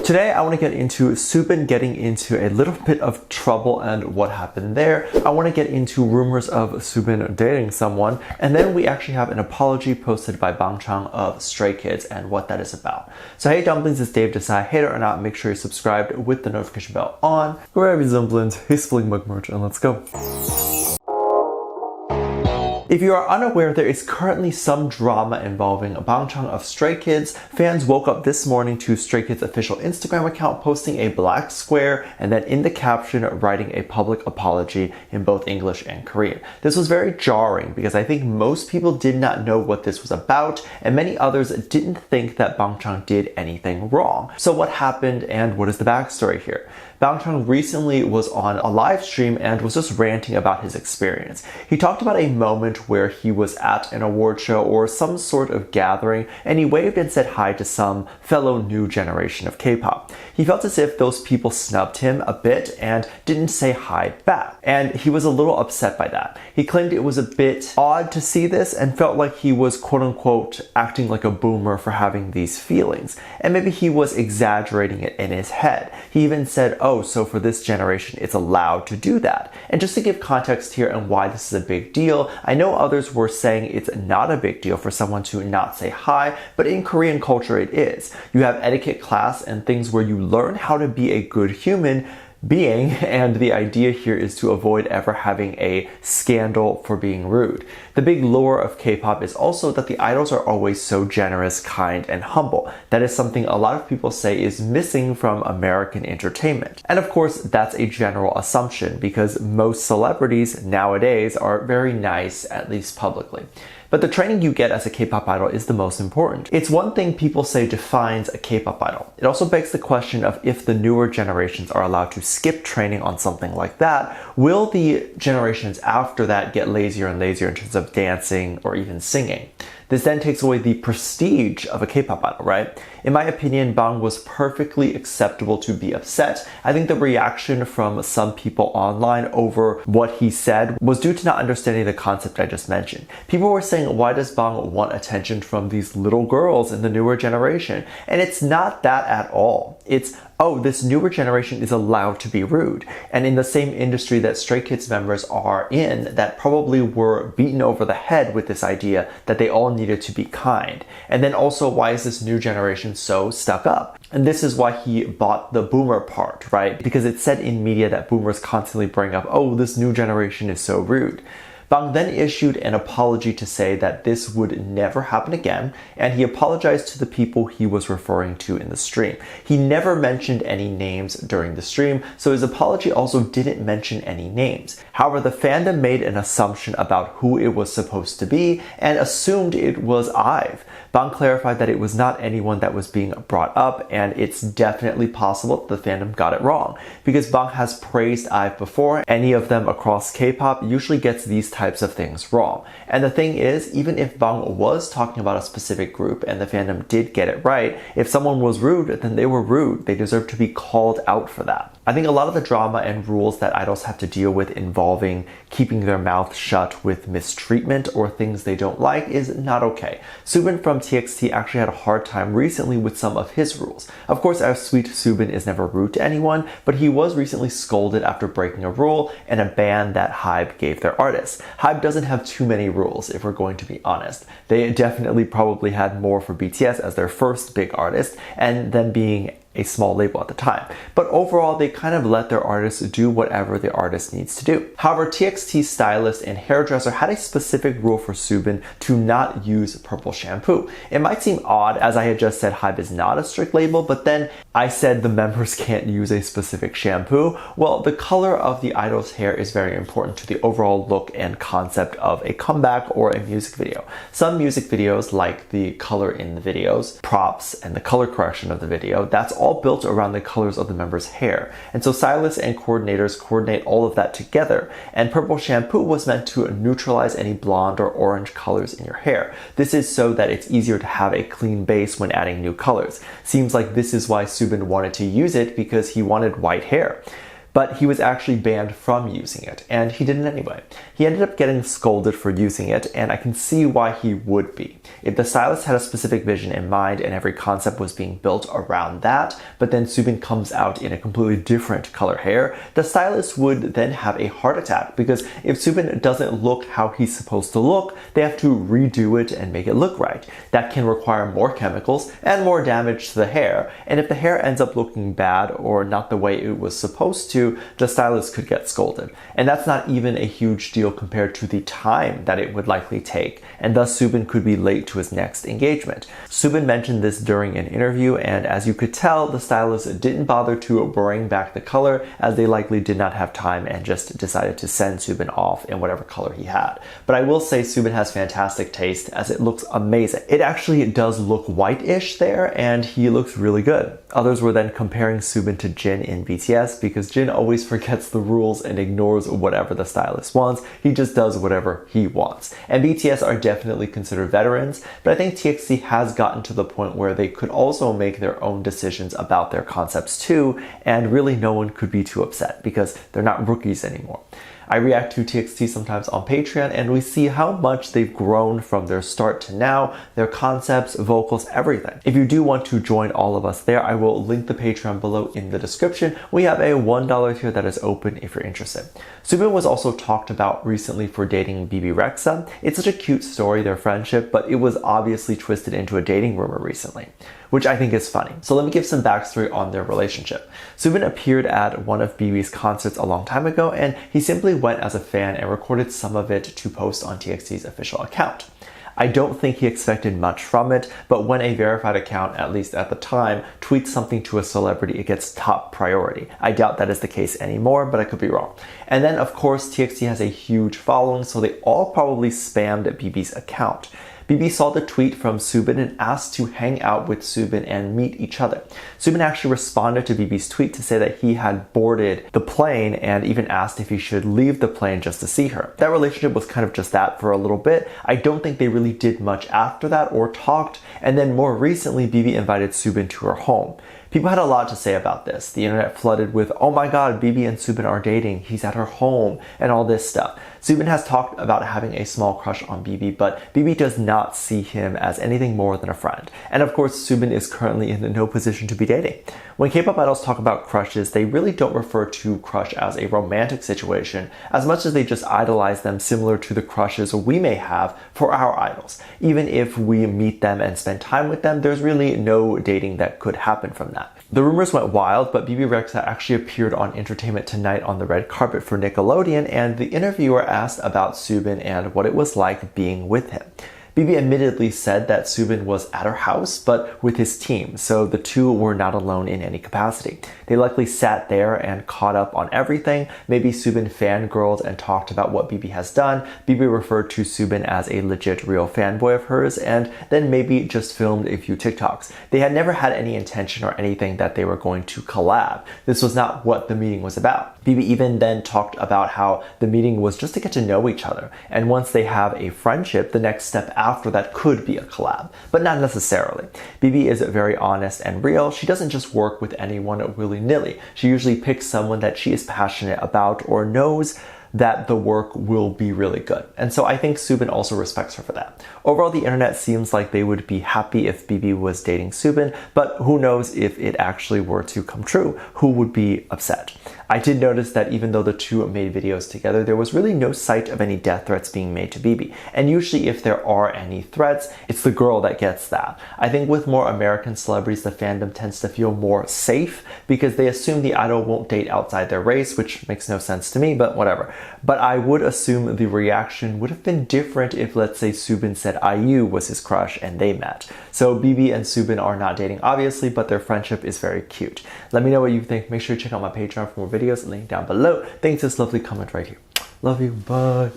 Today I want to get into Soobin getting into a little bit of trouble and what happened there. I want to get into rumors of Soobin dating someone, and then we actually have an apology posted by Bangchang of Stray Kids and what that is about. So hey Dumplings, it's Dave Desai. Hate it or not, make sure you're subscribed with the notification bell on. Grab your Dumplings, his Fling Mug merch, and let's go. If you are unaware, there is currently some drama involving Bangchang of Stray Kids. Fans woke up this morning to Stray Kids' official Instagram account posting a black square and then in the caption writing a public apology in both English and Korean. This was very jarring because I think most people did not know what this was about and many others didn't think that Bangchang did anything wrong. So what happened and what is the backstory here? Bangchang recently was on a live stream and was just ranting about his experience. He talked about a moment where he was at an award show or some sort of gathering and he waved and said hi to some fellow new generation of K-pop. He felt as if those people snubbed him a bit and didn't say hi back, and he was a little upset by that. He claimed it was a bit odd to see this and felt like he was quote-unquote acting like a boomer for having these feelings, and maybe he was exaggerating it in his head. He even said, oh, so for this generation it's allowed to do that. And just to give context here and why this is a big deal, I know others were saying it's not a big deal for someone to not say hi, but in Korean culture it is. You have etiquette class and things where you learn how to be a good human being, and the idea here is to avoid ever having a scandal for being rude. The big lure of K-pop is also that the idols are always so generous, kind, and humble. That is something a lot of people say is missing from American entertainment. And of course, that's a general assumption because most celebrities nowadays are very nice, at least publicly. But the training you get as a K-pop idol is the most important. It's one thing people say defines a K-pop idol. It also begs the question of if the newer generations are allowed to skip training on something like that, will the generations after that get lazier and lazier in terms of dancing or even singing? This then takes away the prestige of a K-pop idol, right? In my opinion, Bang was perfectly acceptable to be upset. I think the reaction from some people online over what he said was due to not understanding the concept I just mentioned. People were saying, why does Bang want attention from these little girls in the newer generation? And it's not that at all. It's, oh, this newer generation is allowed to be rude. And in the same industry that Stray Kids members are in, that probably were beaten over the head with this idea that they all needed to be kind. And then also, why is this new generation so stuck up? And this is why he bought the boomer part, right? Because it's said in media that boomers constantly bring up, oh, this new generation is so rude. Bang then issued an apology to say that this would never happen again, and he apologized to the people he was referring to in the stream. He never mentioned any names during the stream, so his apology also didn't mention any names. However, the fandom made an assumption about who it was supposed to be and assumed it was IVE. Bang clarified that it was not anyone that was being brought up, and it's definitely possible the fandom got it wrong. Because Bang has praised IVE before, any of them across K-pop usually gets these types of things wrong. And the thing is, even if Bang was talking about a specific group and the fandom did get it right, if someone was rude, then they were rude. They deserve to be called out for that. I think a lot of the drama and rules that idols have to deal with involving keeping their mouth shut with mistreatment or things they don't like is not okay. Soobin from TXT actually had a hard time recently with some of his rules. Of course, our sweet Soobin is never rude to anyone, but he was recently scolded after breaking a rule and a ban that HYBE gave their artists. HYBE doesn't have too many rules, if we're going to be honest. They definitely probably had more for BTS as their first big artist, and then being a small label at the time. But overall, they kind of let their artists do whatever the artist needs to do. However, TXT's stylist and hairdresser had a specific rule for Soobin to not use purple shampoo. It might seem odd, as I had just said HYBE is not a strict label, but then I said the members can't use a specific shampoo. Well, the color of the idol's hair is very important to the overall look and concept of a comeback or a music video. Some music videos, like the color in the videos, props, and the color correction of the video, that's all built around the colors of the members' hair. And so stylists and coordinators coordinate all of that together. And purple shampoo was meant to neutralize any blonde or orange colors in your hair. This is so that it's easier to have a clean base when adding new colors. Seems like this is why Soobin wanted to use it, because he wanted white hair. but he was actually banned from using it, and he did it anyway. He ended up getting scolded for using it, and I can see why he would be. If the stylist had a specific vision in mind and every concept was being built around that, but then Soobin comes out in a completely different color hair, the stylist would then have a heart attack, because if Soobin doesn't look how he's supposed to look, they have to redo it and make it look right. That can require more chemicals and more damage to the hair, and if the hair ends up looking bad or not the way it was supposed to, the stylist could get scolded. And that's not even a huge deal compared to the time that it would likely take, and thus Soobin could be late to his next engagement. Soobin mentioned this during an interview, and as you could tell, the stylist didn't bother to bring back the color, as they likely did not have time and just decided to send Soobin off in whatever color he had. But I will say Soobin has fantastic taste, as it looks amazing. It actually does look white-ish there, and he looks really good. Others were then comparing Soobin to Jin in BTS, because Jin always forgets the rules and ignores whatever the stylist wants. He just does whatever he wants. And BTS are definitely considered veterans, but I think TXT has gotten to the point where they could also make their own decisions about their concepts too, and really no one could be too upset because they're not rookies anymore. I react to TXT sometimes on Patreon, and we see how much they've grown from their start to now, their concepts, vocals, everything. If you do want to join all of us there, I will link the Patreon below in the description. We have a $1 tier that is open if you're interested. Soobin was also talked about recently for dating Bebe Rexha. It's such a cute story, their friendship, but it was obviously twisted into a dating rumor recently, which I think is funny. So let me give some backstory on their relationship. Soobin appeared at one of Bebe's concerts a long time ago, and he simply went as a fan and recorded some of it to post on TXT's official account. I don't think he expected much from it, but when a verified account, at least at the time, tweets something to a celebrity, it gets top priority. I doubt that is the case anymore, but I could be wrong. And then, of course, TXT has a huge following, so they all probably spammed Bebe's account. Bebe saw the tweet from Soobin and asked to hang out with Soobin and meet each other. Soobin actually responded to Bebe's tweet to say that he had boarded the plane and even asked if he should leave the plane just to see her. That relationship was kind of just that for a little bit. I don't think they really did much after that or talked, and then more recently Bebe invited Soobin to her home. People had a lot to say about this. The internet flooded with, oh my god, Bebe and Soobin are dating, he's at her home, and all this stuff. Soobin has talked about having a small crush on Bebe, but Bebe does not see him as anything more than a friend. And of course, Soobin is currently in no position to be dating. When K-pop idols talk about crushes, they really don't refer to crush as a romantic situation, as much as they just idolize them, similar to the crushes we may have for our idols. Even if we meet them and spend time with them, there's really no dating that could happen from that. The rumors went wild, but Bebe Rexha actually appeared on Entertainment Tonight on the red carpet for Nickelodeon, and the interviewer asked about Soobin and what it was like being with him. Bebe admittedly said that Soobin was at her house, but with his team, so the two were not alone in any capacity. They likely sat there and caught up on everything. Maybe Soobin fangirled and talked about what Bebe has done. Bebe referred to Soobin as a legit real fanboy of hers, and then maybe just filmed a few TikToks. They had never had any intention or anything that they were going to collab. This was not what the meeting was about. Bebe even then talked about how the meeting was just to get to know each other, and once they have a friendship, the next step after that could be a collab, but not necessarily. Bebe is very honest and real. She doesn't just work with anyone willy-nilly. She usually picks someone that she is passionate about or knows that the work will be really good. And so I think Soobin also respects her for that. Overall, the internet seems like they would be happy if Bebe was dating Soobin, but who knows if it actually were to come true, who would be upset. I did notice that even though the two made videos together, there was really no sight of any death threats being made to Bebe. And usually if there are any threats, it's the girl that gets that. I think with more American celebrities, the fandom tends to feel more safe because they assume the idol won't date outside their race, which makes no sense to me, but whatever. But I would assume the reaction would have been different if, let's say, Soobin said IU was his crush and they met. So Bebe and Soobin are not dating, obviously, but their friendship is very cute. Let me know what you think. Make sure to check out my Patreon for more videos, link down below. Thanks for this lovely comment right here. Love you, bye.